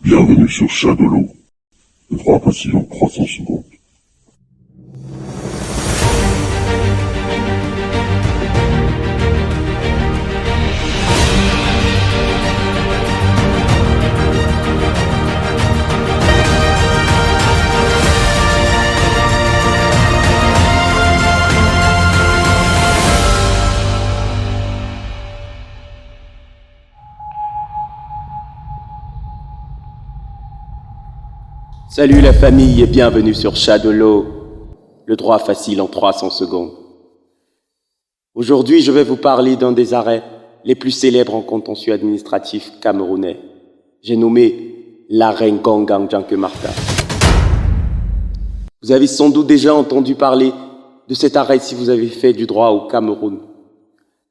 Bienvenue sur Shadowlo, le droit facile en 300 secondes. Salut la famille et bienvenue sur Shadowlo, le droit facile en 300 secondes. Aujourd'hui, je vais vous parler d'un des arrêts les plus célèbres en contentieux administratif camerounais. J'ai nommé l'arrêt Ngongang Janke Martin. Vous avez sans doute déjà entendu parler de cet arrêt si vous avez fait du droit au Cameroun.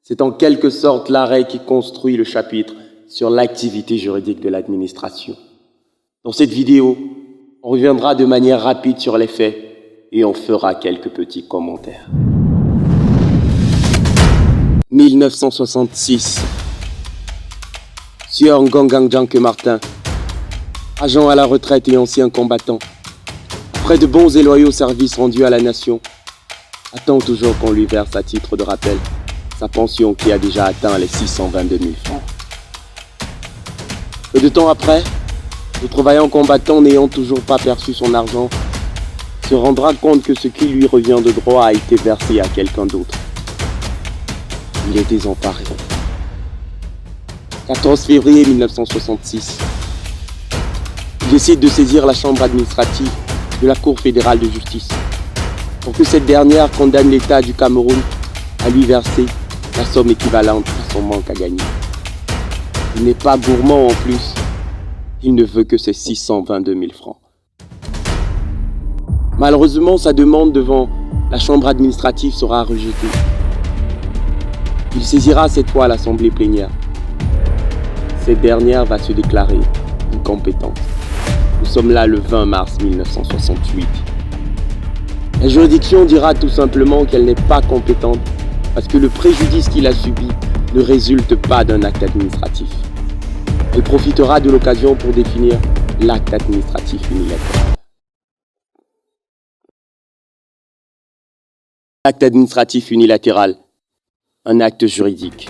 C'est en quelque sorte l'arrêt qui construit le chapitre sur l'activité juridique de l'administration. Dans cette vidéo, on reviendra de manière rapide sur les faits et on fera quelques petits commentaires. 1966. Sieur Ngongang Janke Martin, agent à la retraite et ancien combattant, après de bons et loyaux services rendus à la nation, attend toujours qu'on lui verse à titre de rappel sa pension qui a déjà atteint les 622 000 francs. Peu de temps après, le travaillant combattant n'ayant toujours pas perçu son argent, se rendra compte que ce qui lui revient de droit a été versé à quelqu'un d'autre. Il est désemparé. 14 février 1966. Il décide de saisir la chambre administrative de la Cour fédérale de justice pour que cette dernière condamne l'État du Cameroun à lui verser la somme équivalente à son manque à gagner. Il n'est pas gourmand en plus. Il ne veut que ses 622 000 francs. Malheureusement, sa demande devant la chambre administrative sera rejetée. Il saisira cette fois l'assemblée plénière. Cette dernière va se déclarer incompétente. Nous sommes là le 20 mars 1968. La juridiction dira tout simplement qu'elle n'est pas compétente parce que le préjudice qu'il a subi ne résulte pas d'un acte administratif. Elle profitera de l'occasion pour définir l'acte administratif unilatéral. L'acte administratif unilatéral, un acte juridique.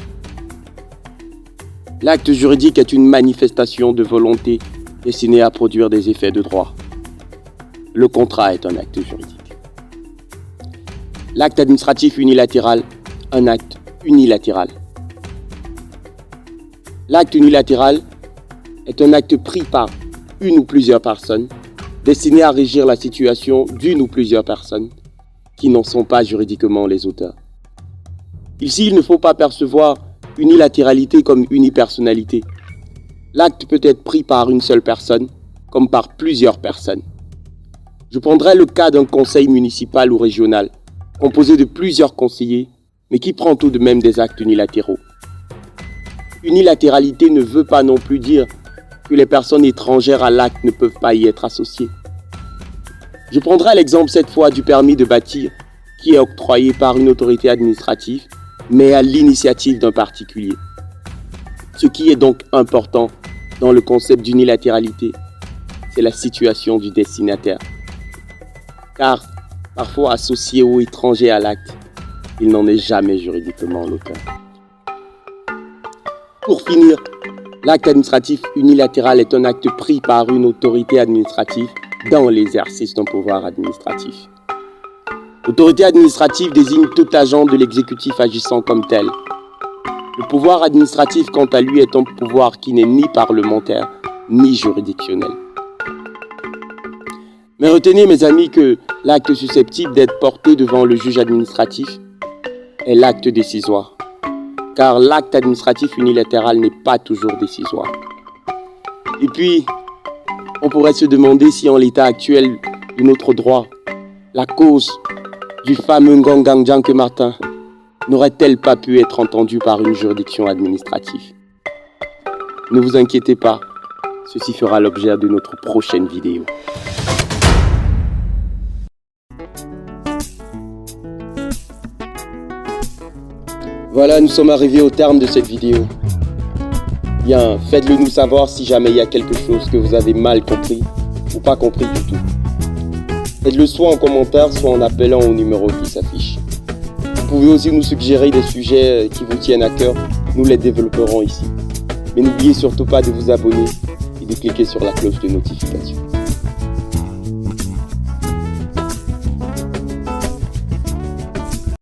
L'acte juridique est une manifestation de volonté destinée à produire des effets de droit. Le contrat est un acte juridique. L'acte administratif unilatéral, un acte unilatéral. L'acte unilatéral est un acte pris par une ou plusieurs personnes destiné à régir la situation d'une ou plusieurs personnes qui n'en sont pas juridiquement les auteurs. Ici, il ne faut pas percevoir unilatéralité comme unipersonnalité. L'acte peut être pris par une seule personne comme par plusieurs personnes. Je prendrai le cas d'un conseil municipal ou régional composé de plusieurs conseillers mais qui prend tout de même des actes unilatéraux. Unilatéralité ne veut pas non plus dire que les personnes étrangères à l'acte ne peuvent pas y être associées. Je prendrai l'exemple cette fois du permis de bâtir qui est octroyé par une autorité administrative mais à l'initiative d'un particulier. Ce qui est donc important dans le concept d'unilatéralité, c'est la situation du destinataire. Car, parfois associé ou étranger à l'acte, il n'en est jamais juridiquement l'auteur. Pour finir, l'acte administratif unilatéral est un acte pris par une autorité administrative dans l'exercice d'un pouvoir administratif. L'autorité administrative désigne tout agent de l'exécutif agissant comme tel. Le pouvoir administratif, quant à lui, est un pouvoir qui n'est ni parlementaire, ni juridictionnel. Mais retenez, mes amis, que l'acte susceptible d'être porté devant le juge administratif est l'acte décisoire. Car l'acte administratif unilatéral n'est pas toujours décisoire. Et puis, on pourrait se demander si en l'état actuel de notre droit, la cause du fameux Ngongang Janke Martin n'aurait-elle pas pu être entendue par une juridiction administrative? Ne vous inquiétez pas, ceci fera l'objet de notre prochaine vidéo. Voilà, nous sommes arrivés au terme de cette vidéo. Bien, faites-le nous savoir si jamais il y a quelque chose que vous avez mal compris ou pas compris du tout. Faites-le soit en commentaire, soit en appelant au numéro qui s'affiche. Vous pouvez aussi nous suggérer des sujets qui vous tiennent à cœur, nous les développerons ici. Mais n'oubliez surtout pas de vous abonner et de cliquer sur la cloche de notification.